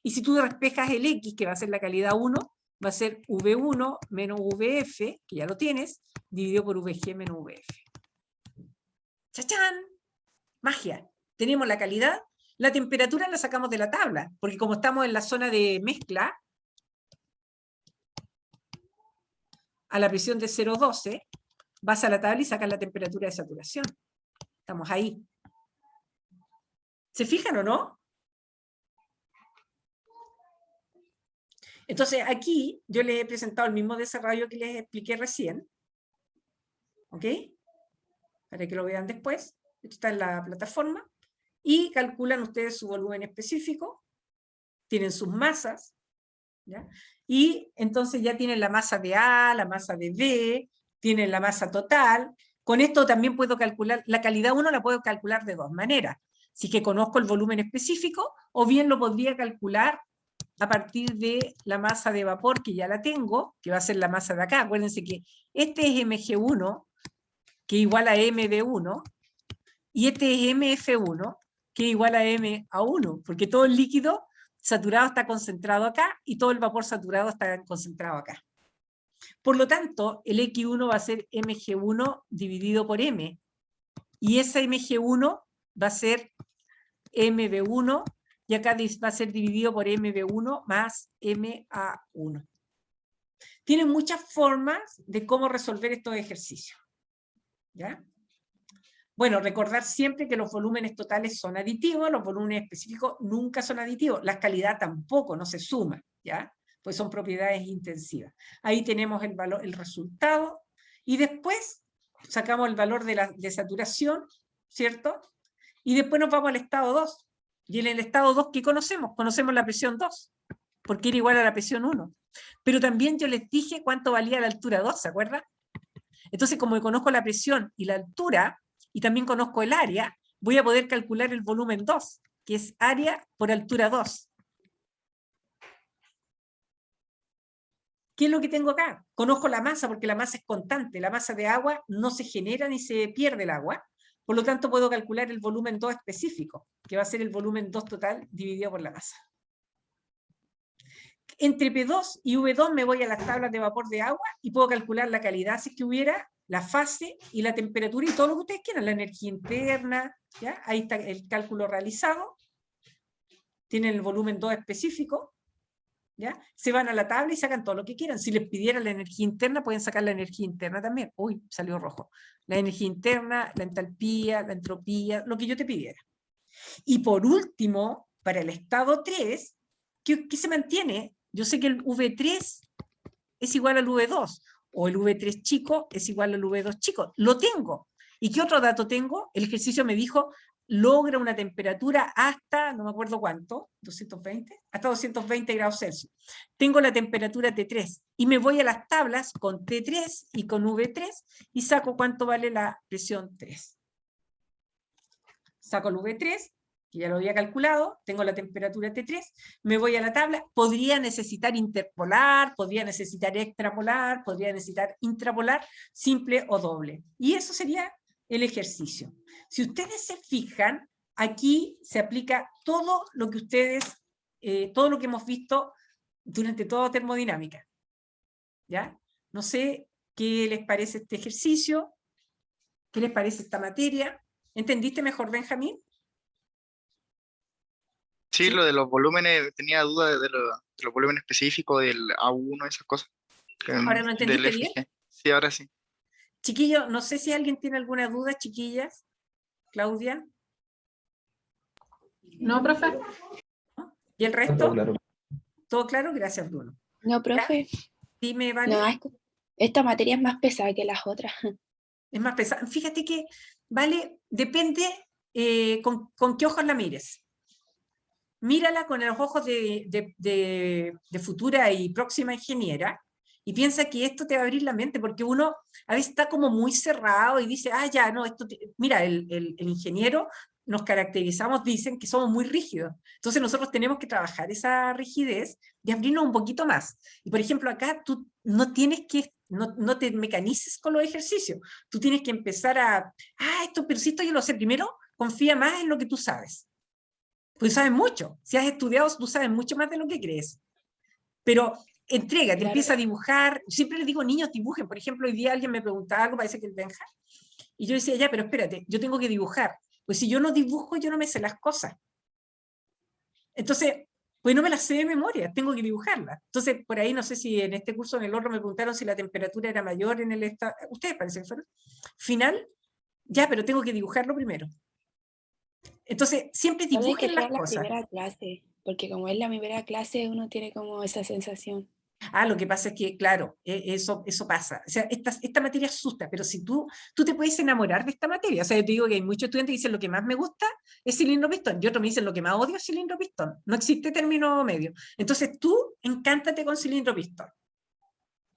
Y si tú despejas el X, que va a ser la calidad 1, va a ser V1 menos VF, que ya lo tienes, dividido por VG menos VF. ¡Chachán! Magia. Tenemos la calidad. La temperatura la sacamos de la tabla, porque como estamos en la zona de mezcla, a la presión de 0,12, vas a la tabla y sacas la temperatura de saturación. Estamos ahí. ¿Se fijan o no? Entonces aquí yo les he presentado el mismo desarrollo que les expliqué recién. ¿Ok? Para que lo vean después. Esto está en la plataforma. Y calculan ustedes su volumen específico. Tienen sus masas. ¿Ya? Y entonces ya tienen la masa de A, la masa de B, tienen la masa total. Con esto también puedo calcular, la calidad 1 la puedo calcular de dos maneras. Si es que conozco el volumen específico, o bien lo podría calcular a partir de la masa de vapor, que ya la tengo, que va a ser la masa de acá. Acuérdense que este es Mg1, que es igual a MB1, y este es MF1, que es igual a MA1, porque todo el líquido saturado está concentrado acá, y todo el vapor saturado está concentrado acá. Por lo tanto, el X1 va a ser Mg1 dividido por M, y ese Mg1 va a ser MB1, y acá va a ser dividido por MB1 más MA1. Tienen muchas formas de cómo resolver estos ejercicios. ¿Ya? Bueno, recordar siempre que los volúmenes totales son aditivos, los volúmenes específicos nunca son aditivos, la calidad tampoco, no se suma, ¿ya? Pues son propiedades intensivas. Ahí tenemos el valor, el resultado, y después sacamos el valor de saturación, ¿cierto? Y después nos vamos al estado 2. Y en el estado 2, ¿qué conocemos? Conocemos la presión 2, porque era igual a la presión 1. Pero también yo les dije cuánto valía la altura 2, ¿se acuerdan? Entonces, como conozco la presión y la altura, y también conozco el área, voy a poder calcular el volumen 2, que es área por altura 2. ¿Qué es lo que tengo acá? Conozco la masa, porque la masa es constante. La masa de agua no se genera ni se pierde el agua. Por lo tanto, puedo calcular el volumen 2 específico, que va a ser el volumen 2 total dividido por la masa. Entre P2 y V2 me voy a las tablas de vapor de agua y puedo calcular la calidad si es que hubiera, la fase y la temperatura y todo lo que ustedes quieran, la energía interna, ¿ya? Ahí está el cálculo realizado. Tienen el volumen 2 específico, ¿ya? Se van a la tabla y sacan todo lo que quieran. Si les pidieran la energía interna, pueden sacar la energía interna también. Uy, salió rojo. La energía interna, la entalpía, la entropía, lo que yo te pidiera. Y por último, para el estado 3, ¿qué se mantiene? Yo sé que el V3 es igual al V2, o el V3 chico es igual al V2 chico. Lo tengo. ¿Y qué otro dato tengo? El ejercicio me dijo, logra una temperatura hasta, no me acuerdo cuánto, 220, hasta 220 grados Celsius. Tengo la temperatura T3 y me voy a las tablas con T3 y con V3 y saco cuánto vale la presión 3. Saco el V3, que ya lo había calculado, tengo la temperatura T3, me voy a la tabla, podría necesitar interpolar, podría necesitar extrapolar, podría necesitar intrapolar, simple o doble. Y eso sería el ejercicio. Si ustedes se fijan, aquí se aplica todo lo que ustedes, todo lo que hemos visto durante toda termodinámica. ¿Ya? No sé qué les parece este ejercicio, qué les parece esta materia. ¿Entendiste mejor, Benjamín? Sí, ¿Sí? lo de los volúmenes, tenía duda de los volúmenes específicos del A1, esas cosas. ¿Ahora lo Del entendiste bien? FG. Sí, ahora sí. Chiquillos, no sé si alguien tiene alguna duda, chiquillas. Claudia. No, profe. ¿Y el Todo resto? claro. ¿Todo claro? Gracias, Bruno. No, profe, Dime, ¿vale? no, esta materia es más pesada que las otras. Es más pesado. Fíjate que, ¿vale? Depende con qué ojos la mires. Mírala con los ojos de futura y próxima ingeniera y piensa que esto te va a abrir la mente, porque uno a veces está como muy cerrado y dice, ah, ya, no, mira, el ingeniero nos caracterizamos, dicen que somos muy rígidos. Entonces nosotros tenemos que trabajar esa rigidez y abrirnos un poquito más. Y por ejemplo, acá tú no tienes que, no te mecanices con los ejercicios. Tú tienes que empezar pero si esto yo lo sé. Primero, confía más en lo que tú sabes. Pues sabes mucho. Si has estudiado, tú sabes mucho más de lo que crees. Pero entrégate, Claro. empieza a dibujar. Siempre les digo, niños, dibujen. Por ejemplo, hoy día alguien me preguntaba algo, parece que el Benja, y yo decía, ya, pero espérate, yo tengo que dibujar. Pues si yo no dibujo, yo no me sé las cosas. Entonces, pues no me las sé de memoria, tengo que dibujarlas. Entonces, por ahí, no sé si en este curso, en el otro, me preguntaron si la temperatura era mayor en el estado. Ustedes parece que fueron. Final, ya, pero tengo que dibujarlo primero. Entonces, siempre Solo hay que dibujen las entrar a la cosas. primera clase, porque como es la primera clase, uno tiene como esa sensación. Lo que pasa es que, claro, eso pasa. O sea, esta materia asusta, pero si tú te puedes enamorar de esta materia. O sea, yo te digo que hay muchos estudiantes que dicen lo que más me gusta es cilindro pistón, y otros me dicen lo que más odio es cilindro pistón. No existe término medio. Entonces tú encántate con cilindro pistón.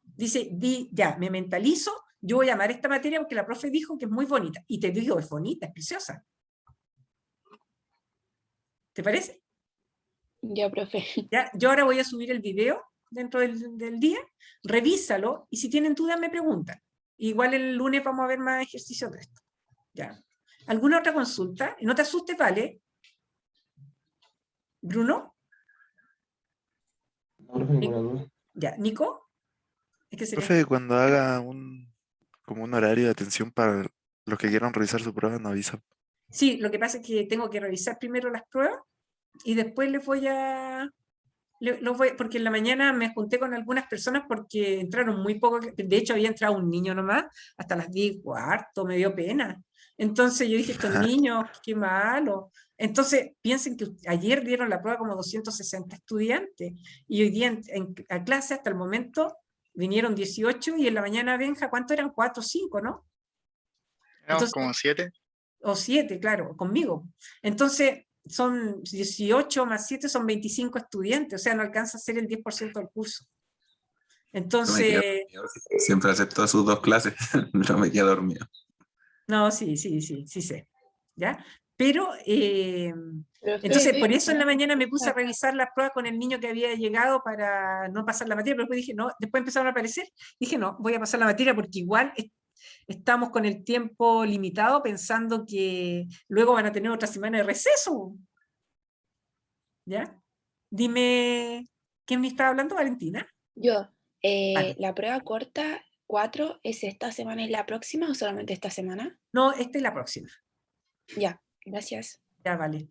Dice, ya, me mentalizo, yo voy a amar esta materia porque la profe dijo que es muy bonita. Y te digo, es bonita, es preciosa. ¿Te parece? Ya, profe. ¿Ya? Yo ahora voy a subir el video dentro del día, revísalo, y si tienen dudas me preguntan. Igual el lunes vamos a ver más ejercicios de esto. ¿Ya? ¿Alguna otra consulta? No te asustes, ¿vale? ¿Bruno? No, profe, ninguna duda. ¿Ya? ¿Nico? Es que Profe, cuando haga como un horario de atención para los que quieran revisar su prueba, no avisa. Sí, lo que pasa es que tengo que revisar primero las pruebas y después les voy a... porque en la mañana me junté con algunas personas porque entraron muy poco, de hecho había entrado un niño nomás, hasta las 10:15, me dio pena. Entonces yo dije, estos niños, qué malo. Entonces piensen que ayer dieron la prueba como 260 estudiantes y hoy día a clase hasta el momento vinieron 18 y en la mañana, Benja, ¿cuánto eran? 4 o 5, ¿no? Éramos Entonces, como 7. o 7, claro, conmigo. Entonces, son 18 más 7, son 25 estudiantes, o sea, no alcanza a ser el 10% del curso. No me quedo Entonces, dormido, siempre acepto sus 2 clases, no me quedo dormido. no, sí sé, ¿ya? Pero, Profe, entonces, por eso en la mañana me puse a revisar las pruebas con el niño que había llegado para no pasar la materia, pero después dije, no, después empezaron a aparecer, dije, no, voy a pasar la materia porque igual estamos con el tiempo limitado pensando que luego van a tener otra semana de receso. ¿Ya? Dime, ¿quién me estaba hablando, Valentina? yo, Vale. la prueba corta 4 es esta semana y la próxima o solamente esta semana? No, esta es la próxima. Ya, gracias. Ya, vale.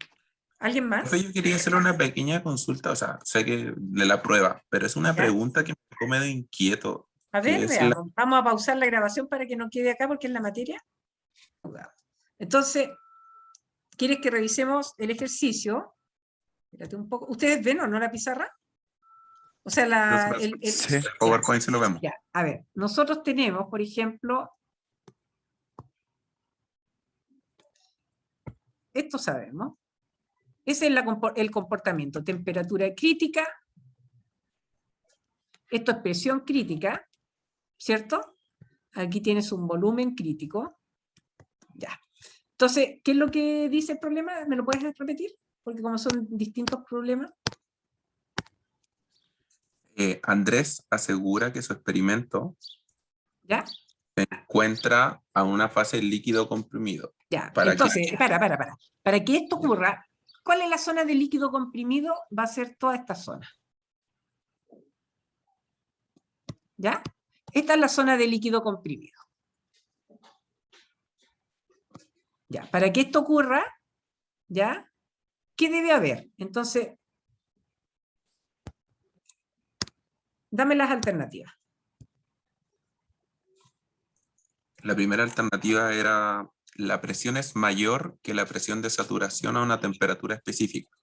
¿Alguien más? Profe, yo quería hacer una pequeña consulta, o sea, sé que de la prueba, pero es una ¿Ya? pregunta que me dejó medio inquieto. A ver, que es veamos. Vamos a pausar la grabación para que no quede acá porque es la materia. Entonces, ¿quieres que revisemos el ejercicio? Espérate un poco. ¿Ustedes ven o no la pizarra? O sea, Sí. el PowerPoint se lo vemos. Ya, a ver, nosotros tenemos, por ejemplo, esto sabemos. Ese es el comportamiento. Temperatura crítica. Esto es presión crítica, ¿cierto? Aquí tienes un volumen crítico. Ya. Entonces, ¿qué es lo que dice el problema? ¿Me lo puedes repetir? Porque como son distintos problemas. Andrés asegura que su experimento ¿Ya? se encuentra a una fase líquido comprimido. Ya. ¿Para qué? Entonces, para que esto ocurra, ¿cuál es la zona de líquido comprimido? Va a ser toda esta zona. ¿Ya? Esta es la zona de líquido comprimido. Ya, para que esto ocurra, ¿ya? ¿Qué debe haber? Entonces, dame las alternativas. La primera alternativa era la presión es mayor que la presión de saturación a una temperatura específica.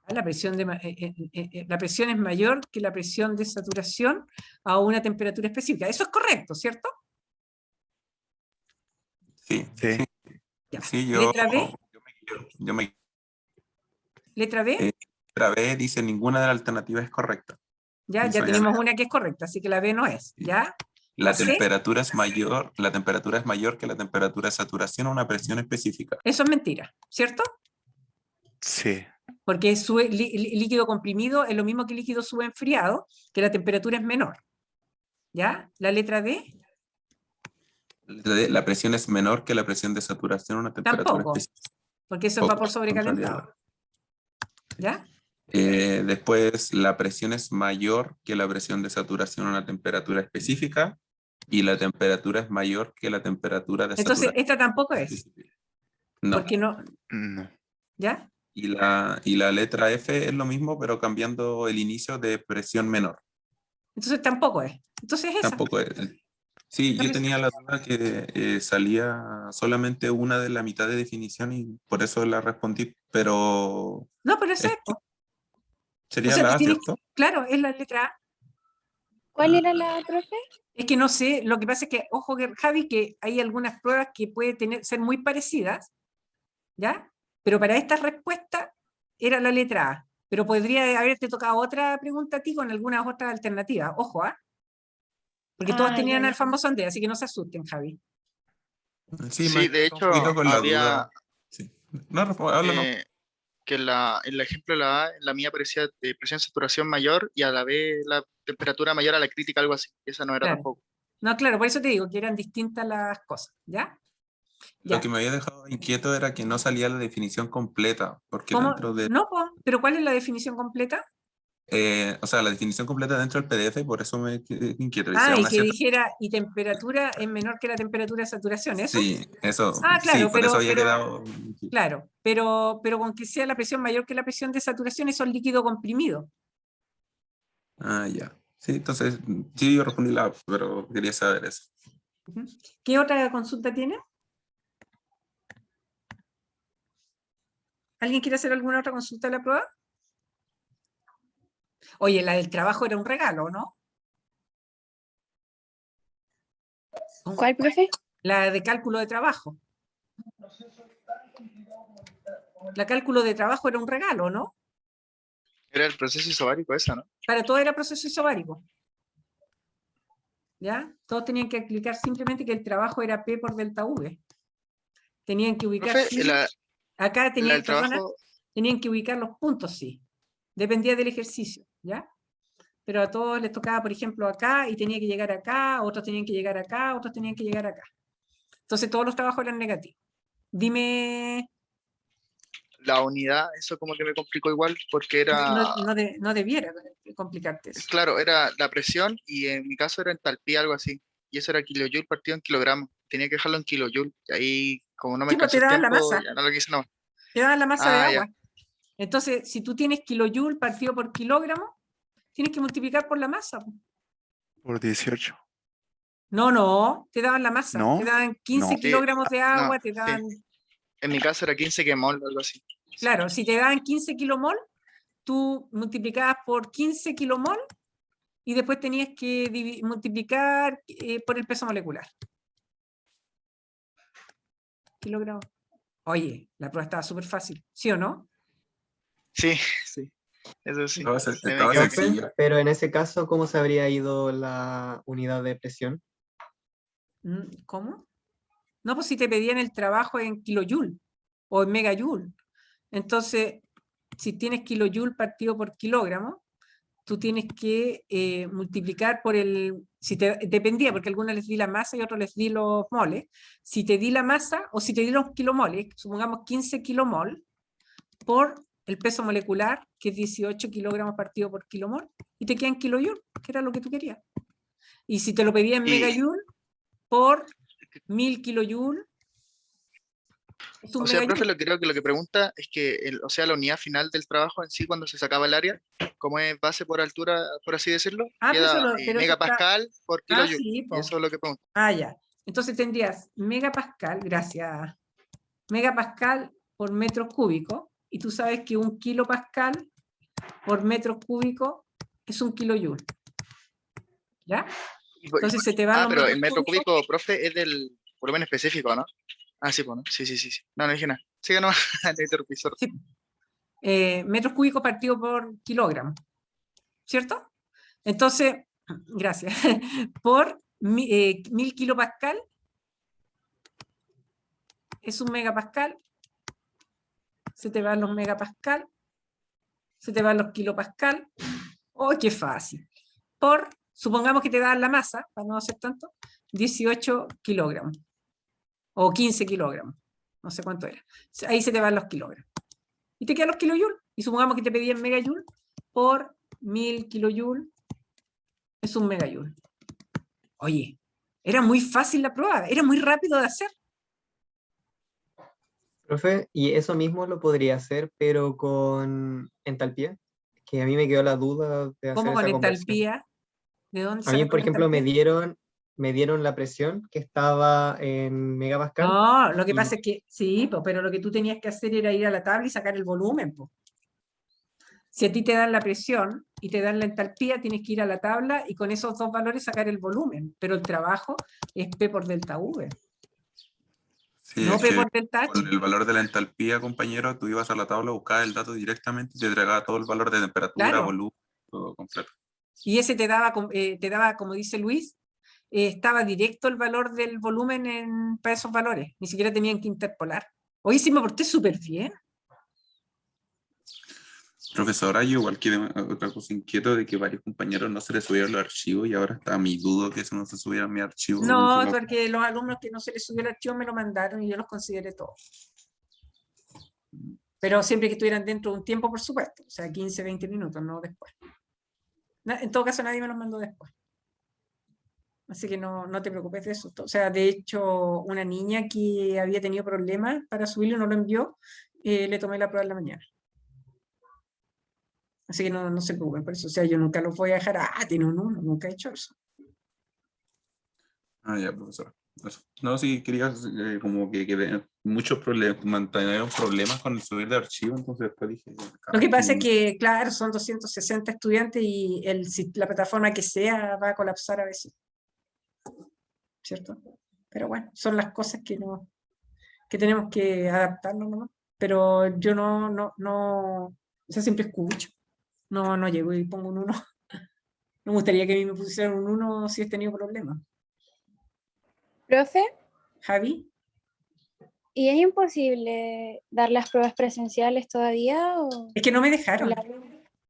La presión es mayor que la presión de saturación a una temperatura específica. Eso es correcto, ¿cierto? Sí, Sí. Ya. sí, yo, Letra B. yo me Letra B. letra B dice ninguna de las alternativas es correcta. Ya Eso ya tenemos no. una que es correcta, así que la B no es. ¿Ya? La ¿La C? temperatura es mayor que la temperatura de saturación a una presión específica. Eso es mentira, ¿cierto? Sí. Porque líquido comprimido es lo mismo que líquido subenfriado, que la temperatura es menor. ¿Ya? La letra D, La presión es menor que la presión de saturación a una temperatura tampoco, específica. porque eso es vapor sobrecalentado. ¿Ya? Después, la presión es mayor que la presión de saturación a una temperatura específica y la temperatura es mayor que la temperatura de Entonces, saturación esta tampoco es, específica. No. porque no, No. ¿ya? Y la letra F es lo mismo, pero cambiando el inicio de presión menor. Entonces tampoco es. Entonces esa. Tampoco es. Sí, yo tenía la duda que salía solamente una de la mitad de definición y por eso la respondí, pero No, pero esa es. Po. sería O sea, la tú A, tienes, ¿cierto? claro, es la letra A. ¿Cuál era la, profe? Es que no sé, lo que pasa es que, ojo, Javi, que hay algunas pruebas que pueden ser muy parecidas, ¿ya? Pero para esta respuesta era la letra A. Pero podría haberte tocado otra pregunta a ti con algunas otras alternativas. Ojo, ¿ah? Porque todos tenían ya. el famoso Andrés, así que no se asusten, Javi. Sí, Sí, de quedé un poquito hecho, con la había duda. Sí. No, habla, no. que en el ejemplo de la A, la mía parecía de presión de saturación mayor y a la B la temperatura mayor a la crítica, algo así. Esa no era Claro. tampoco. No, claro, por eso te digo que eran distintas las cosas, ¿ya? Lo Ya. que me había dejado inquieto era que no salía la definición completa, porque ¿Cómo? dentro de, No, po, pero ¿cuál es la definición completa? o sea, la definición completa dentro del PDF, por eso me quedé inquieto. Dice, Ah, y aún que así, dijera, y temperatura es menor que la temperatura de saturación, ¿eso? sí, eso, Ah, sí, claro, por eso había quedado. claro, pero con que sea la presión mayor que la presión de saturación, eso es líquido comprimido. Ah, ya. Sí, entonces, sí, yo respondí la A, pero quería saber eso. Ujú. ¿Qué otra consulta tiene? ¿Alguien quiere hacer alguna otra consulta de la prueba? Oye, la del trabajo era un regalo, ¿no? ¿Cuál, profe? La de cálculo de trabajo. La cálculo de trabajo era un regalo, ¿no? Era el proceso isobárico esa, ¿no? Para todo era proceso isobárico. ¿Ya? Todos tenían que explicar simplemente que el trabajo era P por delta V. Tenían que ubicar... Profe, sí, acá tenían, el trabajo, tenían que ubicar los puntos, sí. Dependía del ejercicio, ¿ya? Pero a todos les tocaba, por ejemplo, acá, y tenía que llegar acá, otros tenían que llegar acá, otros tenían que llegar acá. Entonces todos los trabajos eran negativos. Dime... la unidad, eso como que me complicó igual porque era, No debiera complicarte eso. claro, era la presión y en mi caso era entalpía, algo así. Y eso era kilojoule partido en kilogramos. Tenía que dejarlo en kilojoule. Y ahí, como no me Sí, pues alcanzó te el daban la tiempo, masa. ya no lo quise nada más. Te daban la masa de Ah, agua. ya. Entonces, si tú tienes kilojoule partido por kilogramo, tienes que multiplicar por la masa. Por 18. No, te daban la masa. ¿No? Te daban 15 No. Sí, kilogramos de no, agua, te sí. daban... En mi caso era 15 kmol, algo así. Claro, si te daban 15 kilomol, tú multiplicabas por 15 kilomol y después tenías que multiplicar por el peso molecular. Kilogramos. Oye, la prueba estaba súper fácil, ¿sí o no? Sí, sí. Eso sí. Estaba Se me estaba quedó- sencillo. Pero en ese caso, ¿cómo se habría ido la unidad de presión? ¿Cómo? No, pues si te pedían el trabajo en kilojoule o en megajoule. Entonces, si tienes kilojoule partido por kilogramo, tú tienes que multiplicar por el... dependía, porque a algunos les di la masa y a otros les di los moles. Si te di la masa o si te di los kilomoles, supongamos 15 kilomol, por el peso molecular, que es 18 kilogramos partido por kilomol, y te quedan kilojoule, que era lo que tú querías. Y si te lo pedía en Y- megajoule por 1000 kilojoule, es un O sea, profe, megajoule. creo que lo que pregunta es que, o sea, la unidad final del trabajo en sí, cuando se sacaba el área, como es base por altura, por así decirlo, Pero eso, queda pero eso está... megapascal por Ah, kilojoule. sí, Y po. eso es lo que pregunta. Ah, ya. Entonces tendrías megapascal, gracias, megapascal por metro cúbico, y tú sabes que un kilopascal por metro cúbico es un kilojoule. ¿Ya? Entonces se te van los Pero metros el metro cúbicos. cúbico, profe, es del volumen específico, ¿no? Ah, sí, pues, ¿no? Sí, sí, sí, sí. No, no dije nada. Sigue nomás, no interrumpí, sorry. Sí. Metros cúbicos partido por kilogramo, ¿cierto? Entonces, gracias, por 1000 kilopascal es un megapascal, se te van los megapascal, se te van los kilopascal, ¡oh, qué fácil! Por, supongamos que te dan la masa, para no hacer tanto, 18 kilogramos, o 15 kilogramos, no sé cuánto era, ahí se te van los kilogramos. Y te quedan los kilojoules, y supongamos que te pedían megajoule, por 1000 kilojoule es un megajoule. Oye, era muy fácil la prueba, era muy rápido de hacer. Profe, y eso mismo lo podría hacer, pero con entalpía, que a mí me quedó la duda de hacer ¿Cómo con esa conversión. entalpía? ¿De dónde A mí, sacas por la ejemplo, entalpía? me dieron la presión que estaba en megapascal. No, lo que y pasa es que, sí, pero lo que tú tenías que hacer era ir a la tabla y sacar el volumen. Po. Si a ti te dan la presión y te dan la entalpía, tienes que ir a la tabla y con esos dos valores sacar el volumen, pero el trabajo es P por delta V, Sí, no es P que por delta H. con el valor de la entalpía, compañero, tú ibas a la tabla, buscabas el dato directamente y te entregaba todo el valor de temperatura, Claro. volumen, todo completo. Y ese te daba, como dice Luis, estaba directo el valor del volumen para esos valores, ni siquiera tenían que interpolar. Hoy sí me porté súper bien. Profesora, yo igual quedé otra cosa inquieto de que varios compañeros no se les subieron los archivos y ahora está mi duda que eso no se subiera mi archivo. No, porque los alumnos que no se les subió el archivo me lo mandaron y yo los consideré todos. Pero siempre que estuvieran dentro de un tiempo, por supuesto, o sea, 15, 20 minutos, no después. En todo caso, nadie me los mandó después. Así que no te preocupes de eso. O sea, de hecho, una niña que había tenido problemas para subirlo, no lo envió, le tomé la prueba en la mañana. Así que no se preocupen por eso. O sea, yo nunca los voy a dejar, tiene un 1, nunca he hecho eso. Ah, ya, profesora. Eso. No, sí, quería como que muchos problemas, mantener problemas con el subir de archivo, entonces después dije... Lo que pasa es que, claro, son 260 estudiantes y la plataforma que sea va a colapsar a veces. ¿Cierto? Pero bueno, son las cosas que tenemos que adaptarnos nomás. Pero yo o sea, siempre escucho. No llego y pongo un 1. No me gustaría que a mí me pusieran un 1 si he tenido problemas. Profe, Javi, ¿y es imposible dar las pruebas presenciales todavía? O es que no me dejaron. la-